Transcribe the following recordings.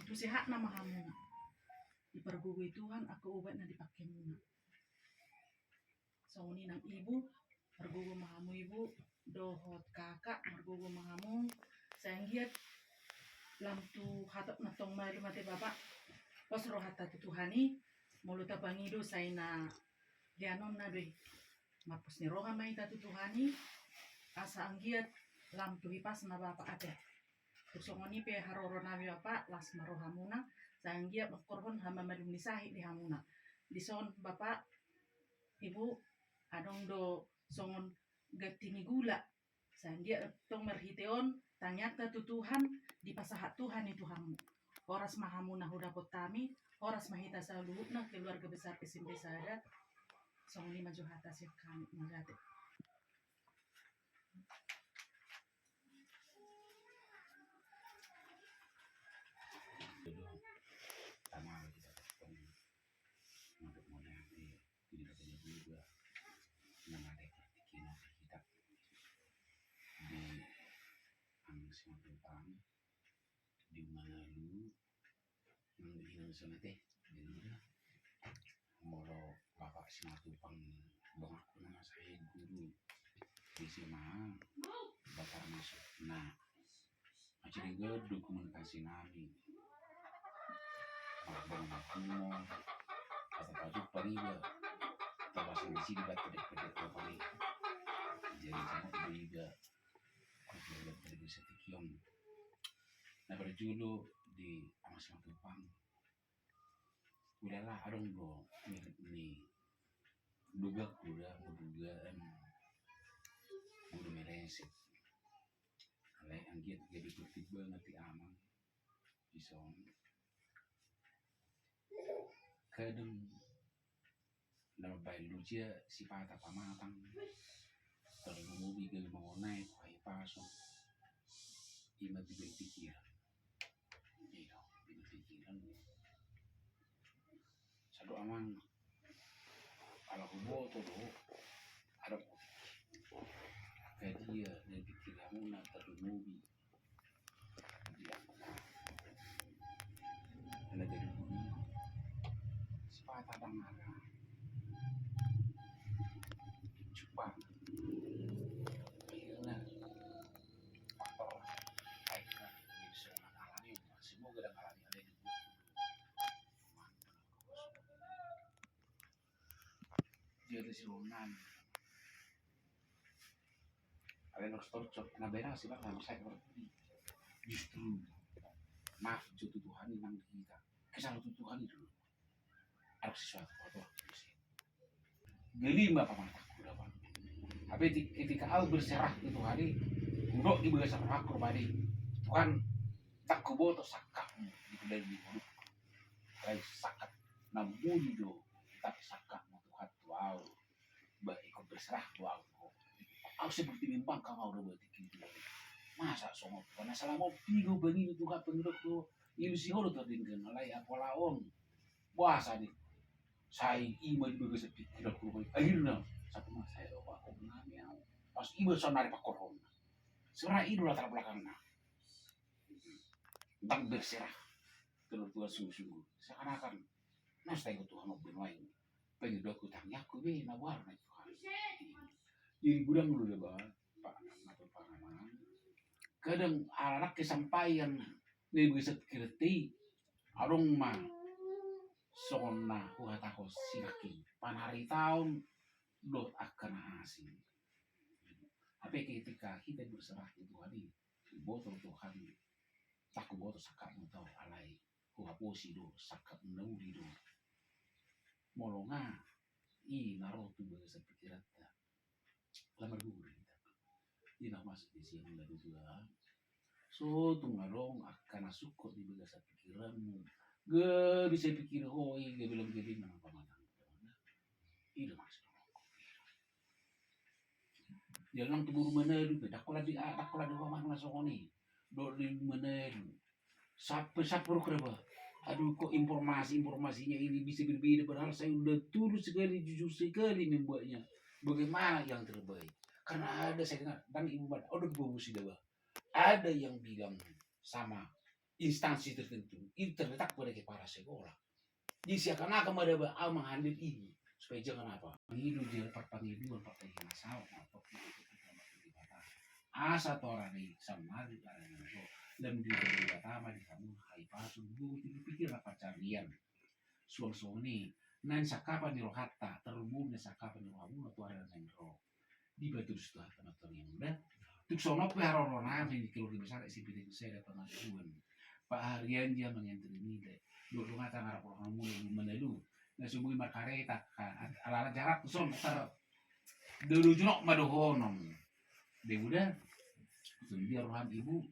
Tu sehat nama kamu. Ipergugui Tuhan aku ubat na dipakai muna. So ni nang ibu, pergugu mahamu ibu, dohot kakak, pergugu mahamu, sayanggiat lam tu hatap natong malu mati bapak, pas roh hata tu Tuhani, muluta pangido say na lianon na doy. Mapus ni roha may tatu Tuhani, asa anggiat lam tu hipas na bapak ate. Tusongoni pe haroro nabi bapak, las maroha muna, sayanggiat makorhon hama malunisahi di hamuna. Dison bapak, ibu, adong do songon gatini gula. Sayanggiat tong merhiteon, tanyata tu Tuhan, di pasahat Tuhan itu hamu. Horas mahamu na hudapot tami, horas mahita sa luhut na keluarga besar SMP Sadat. Song lima johata sih kami magate. Tama kita ketemu untuk mengenai tidak punya juga mengenai praktikin kita di angsiang tentang di mana lu yang diinang sana teh di mana moro bapak simatupang bangak nama saya guru di sini bapak masuk nah macam juga dokumentasi nami abang aku atau pajuk pariga tawasan di sini buat pedek-pedek pari jadi sama pariga aku dari setikion nah berjulu di amas tupang udahlah adong bro ini duga dugaan udah mereset alay anggiat jadi tiba nanti amang isong kadang nama bayi lucia sifat apa matang kalau mau bikin mau naik kayak pasong ima bikin pikiran iya bikin pikiran satu amang kalau kubo tuh ada kayak dia dan pikir kamu nak terlumubi dia ada dari bumi sifat apa marah cepat akhirnya faktor akhirnya bisa mengalami semua gak mengalami ada di jadi siluman ada yang storcot nah benar sih bang saya berarti justru maaf jatuh Tuhan yang kita kesalahan Tuhan itu ada sesuatu atau geli mbak paman takut apa tapi ketika aku berserah itu hari udok di bahasa aku badi Tuhan tak kubo atau sakap di kedai di mulut kayak sakat namun do tapi sakap mau Tuhan wow baik ikut berserah wow aku seperti bimbang kamu udah berarti gitu masa somok karena selama tiga bani itu kan penduduk tuh ilusi holo terdingin alay aku laon puasa nih saya iba di bagian pikiran kurban akhirnya satu mas saya doa aku mengambil pas iba sonari pak korona sebenarnya itu latar belakangnya tentang berserah terus Tuhan sungguh-sungguh seakan-akan nasta ikut Tuhan mau bermain pengen doa ku tanya aku be nawar na Tuhan jadi gudang dulu deh pak atau panganan kadang anak kesampaian nih bisa kirti arung mah sona huhatako sinaki panari tahun lo akan asing tapi ketika kita berserah itu hari botol Tuhan tak botol sakap atau alai huhaposi do sakap nauri do molonga i naro tu bahasa pikiran ta lamar guri ina masuk di sini lagi juga so tungarong akan suko di bahasa pikiranmu gak bisa pikir oh iya belum jadi mana pemandang itu maksudnya jangan tebur meneru dakola di rumah nasoni do di meneru sapur kerba aduh kok informasinya ini bisa berbeda padahal saya udah tulus sekali jujur sekali membuatnya bagaimana yang terbaik karena ada saya dengar dan ibu badan udah busi dewa ada yang bilang sama instansi tertentu itu terletak pada kepala sekolah. Jadi seakan-akan ada menghandle ibu supaya jangan apa hidup dia perpangiduan partai masalah atau asa orang ini sama di orang itu dan di pertama di kamu hai pasu dulu dipikir apa carian suang ini nan sakapa ni rohata terhubung sakapa ni rohamu atau ada yang roh di batu sudah penonton yang udah tuk sono pe haroro nami kalau di besar si pilih saya pengajuan Pak Harian dia mengentri ini deh dulu ngata ngarap orang mulu menelu na sumui makareta ala jarak son tar dulu junok madohonom de udah dia rohan ibu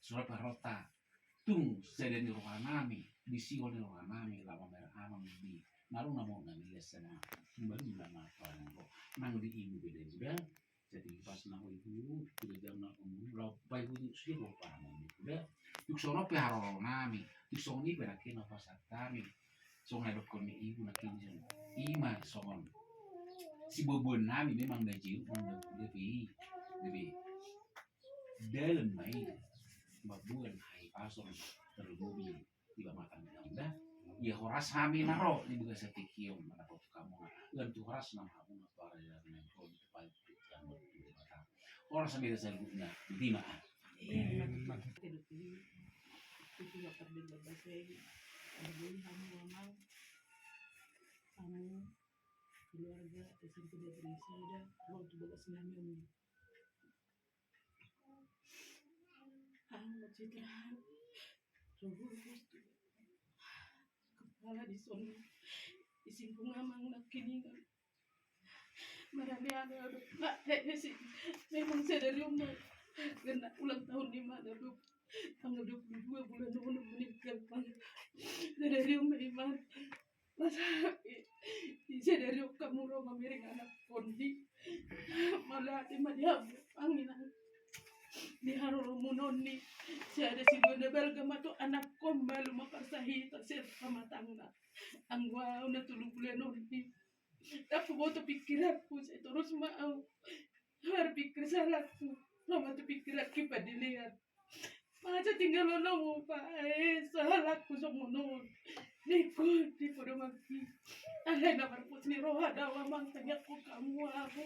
surat parota tung sedeni rohanami bisi oleh rohanami lama merah amang di naru namo nami lesena kembali nama orang kok nang di ibu beda udah jadi pas nang ibu udah jangan umum berapa ibu sih lupa nang udah tuk sono pe haroro nami tuk soni berakin apa satami so ngadok koni ibu nakin ima songon si bobon nami memang gaji lebih dalam main babuan hai pasor termobil di bamatan anda ya horas hami naro di buka setikium mana kau kamu dan tu horas nama kamu atau ada yang nempel di depan yang berbeda horas sambil saya guna di mana itu nggak pernah berbahasa ada boleh kamu ngomong kamu keluarga SMP dari saya mau tuh bawa senamnya Citra terus kepala di sana isin pengamang nak kini kan marami ada nak sih memang saya dari rumah kena ulang tahun 5 tanggal 22 bulan November meninggal saya dari rumah iman masa saya dari kamu rumah miring anak kondi malah dia angin di haruru munoni siya ada si Bunda Bergama tu anak ko malu maparsahita siya pamatangna ang wow na tulong pula noni tapos mo to pikiran ko siya terus mau har pikir salah ko lama to pikiran ki padilian Maja tinggal lo mo pa salah ko sa munon di podo maki alay na marpos ni Roha daw amang tanya ko kamu ako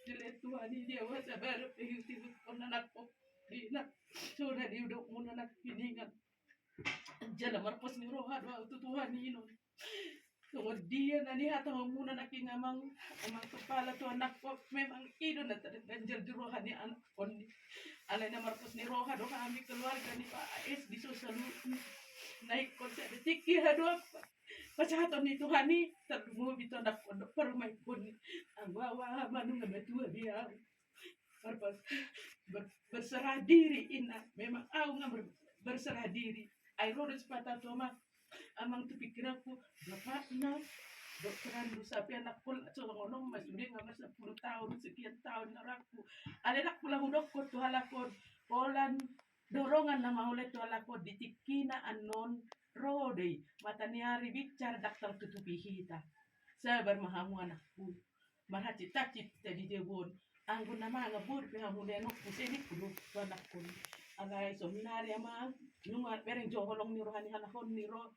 Dile Tuhan dia wasa baru pengen pun anak ko di nak so na di udok mo na piningan jala marpos ni Roha do tu Tuhan ino kemudian nani hata muna nakingamang amang kepala tu anak ko memang ido na terganjal di Roha ni anak ko ni alay na marpos ni Roha do kami keluarga ni Pak AS di sosial naik konser detik hado Pasahaton ni Tuhan ni terdumo bito anak ko permai pun ang wawa manung na betua dia berserah diri ina memang aku nggak berserah diri ayo udah sepatah tuh amang tu pikiranku bapak na dokteran berusaha anak pun ngono mas udah nggak masa 10 tahun sekian tahun naraku ada nak pulang udok tuh halakon polan dorongan nama oleh tuh halakon ditikina anon rode mata niari bicara daktar tutupi hita sabar mahamu anakku marah cita-cita jadi debon anggun nama ngabur pihamu denok pusini kudu anakku alay seminari ama nungat bereng joholong ni rohani hanakon ni ro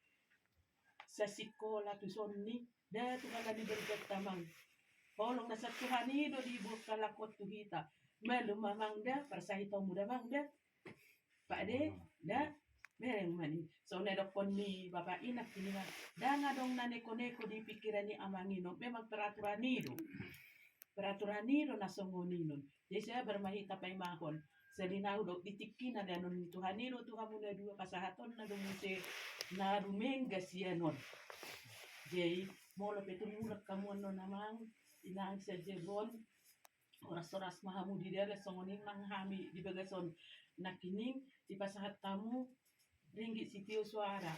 sa sikola tu sonni da tu kala di berkat tamang holong nasa tuhani do di buka lakot tu hita melu mamang da persahito muda mangda pak de da bereng mani so nedok poni bapak inak kini danga dong naneko-neko di pikiran ni amangino memang peraturan itu nasongonino jadi saya bermahita pay mahon selinaw do itikin na danon tuhanino tu kamu na dua kasahaton na dumuse na rumenga sianon jadi molo petululak kamu no namang inang sa jebon oras-oras mahamu di dala songoning manghami di bagason nakining di pasahat tamu ringgit sitio suara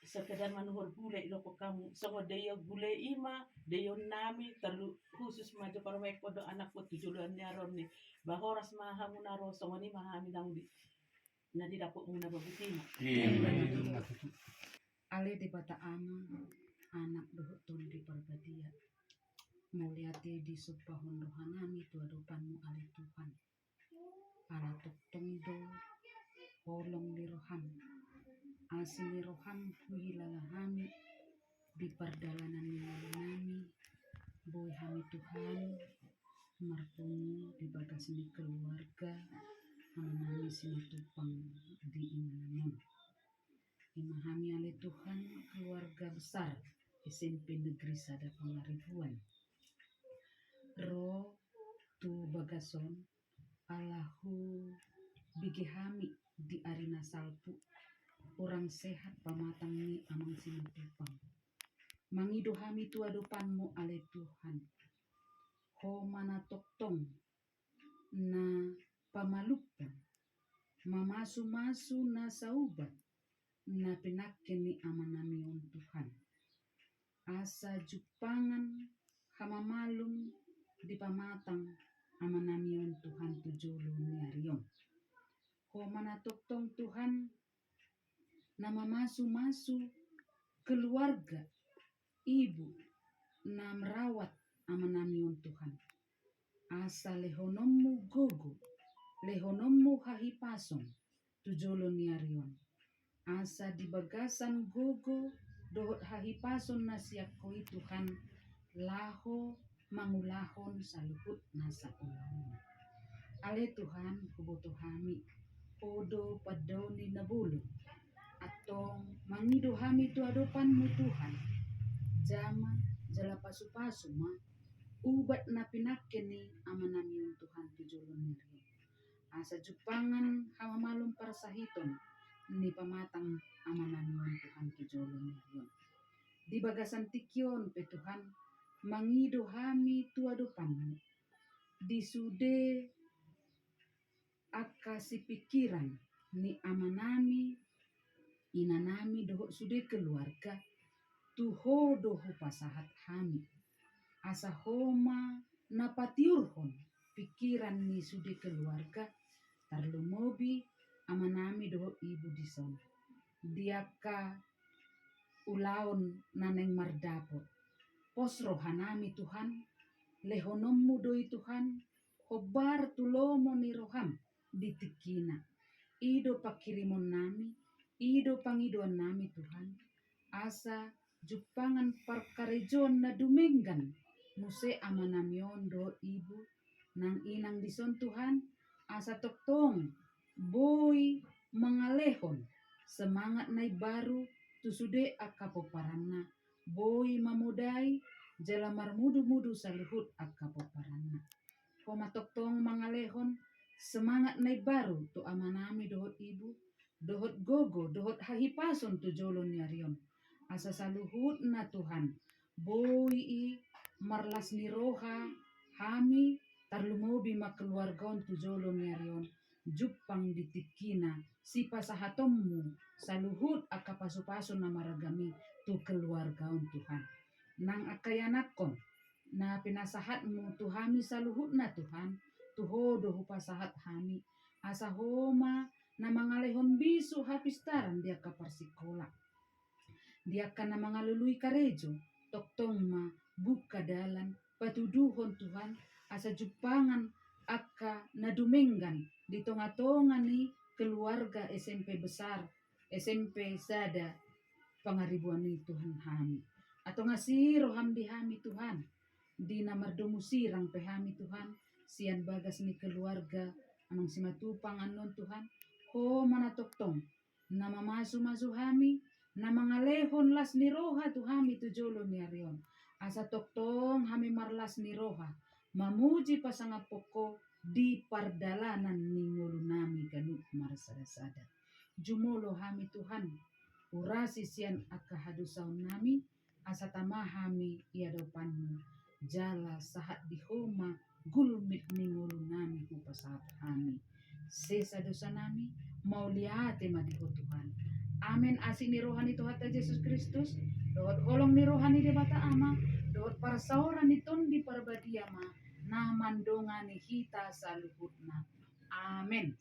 sekedar manuhur gulai loko kamu songo deyo gulai ima deyo nami terlu khusus maju parwek kodo anak ko tujuan nyaron ni bahoras mahamu naro songo ni mahami dang di na di dapok muna babutina ale di bata ama anak dohoton di parbadia muliati di subahon rohanami tuadupanmu ale Tuhan ala tuktong do holong di roham asini roham huilala hami di perdalanan nami boy hami Tuhan marpungu di bagas ni keluarga nami simatupang di imananun imahami ale Tuhan keluarga besar SMP Negeri Sada Pangaribuan ro tu bagason Allahu bigihami di arina salpu orang sehat pamatang ni amang simatupang mangido hami tu adopanmu ale Tuhan ho mana toktong na pamalupan mamasu-masu na saubat na pinakken ni amanamion Tuhan asa jupangan hamamalum di pamatang amanamion Tuhan tujulu ni arion ho mana toktong Tuhan na mamasu-masu keluarga ibu na merawat amanamion Tuhan asa lehonommu gogo lehonommu hahipason tujolo ni arion asa di bagasan gogo dohot hahipason na siakoi Tuhan laho mangulahon saluhut nasa ulahon ale Tuhan kubutuh hami odo padoni nabulu atong mangido hami tu adopanmu Tuhan jama jala pasu-pasu ma ubat na pinakken ni amanamion Tuhan tujulon ni asa jupangan hamamalum parasahiton ni pamatang amanamion Tuhan tujulon ni di bagasan tikyon pe Tuhan mangido hami tu adopanmu di sude akasi pikiran ni amanami inanami doho sude keluarga tuho doho pasahat hami asa homa napatiurhon pikiran ni sude keluarga tarlumobi amanami doho ibu dison diaka ulaon naneng mardapot posro hanami Tuhan lehonommu doi Tuhan hobar tulomo ni roham ditikina ido pakirimon nami ido pangidoan nami Tuhan asa jupangan parkarejon na dumenggan muse amanamion do ibu nang inang dison Tuhan asa toktong boy mangalehon semangat nai baru tusude akapoparanna boy mamudai jalamar mudu-mudu saluhut akapoparanna koma toktong mangalehon semangat nai baru tu amanami dohot ibu dohot gogo dohot hahipason tu jolon yarion asa saluhut na Tuhan boy i marlas ni roha hami tarlumobi makeluargaon tu jolon yarion jupang ditikina si pasahatommu saluhut akapasu-pasu na maragami tu keluargaon Tuhan nang akayanakon na pinasahatmu tu hami saluhut na Tuhan tuho dohu pasahat hami asa homa na mangalehon bisu hapistaran dia kaparsikola dia kana mangalului karejo toktong ma buka dalan patuduhon Tuhan asa jupangan aka nadumenggan di tonga-tonga ni keluarga SMP besar SMP Sada Pangaribuan ni Tuhan hami atau ngasih roham di hami Tuhan di namardomu sirang pehami Tuhan sian bagas ni keluarga amang simatupang anon Tuhan ho mana toktong nama masu-masu hami nama ngalehon las ni roha tu hami tu jolo ni arion asa toktong hami marlas ni roha mamuji pasanga poko di pardalanan ni ngulu nami kanu marsada-sada jumolo hami Tuhan urasi sian aka hadusaun nami asa tamahami iadopanmu jala sahat di homa gulmit ningulu nami upasat kami sesa dosa nami mau liate madiho Tuhan amin asik ni rohani Tuhan Yesus Kristus dohot holong ni rohani de bata ama dohot para sauran ni tondi parbadia ma na mandonga ni hita saluhutna amin.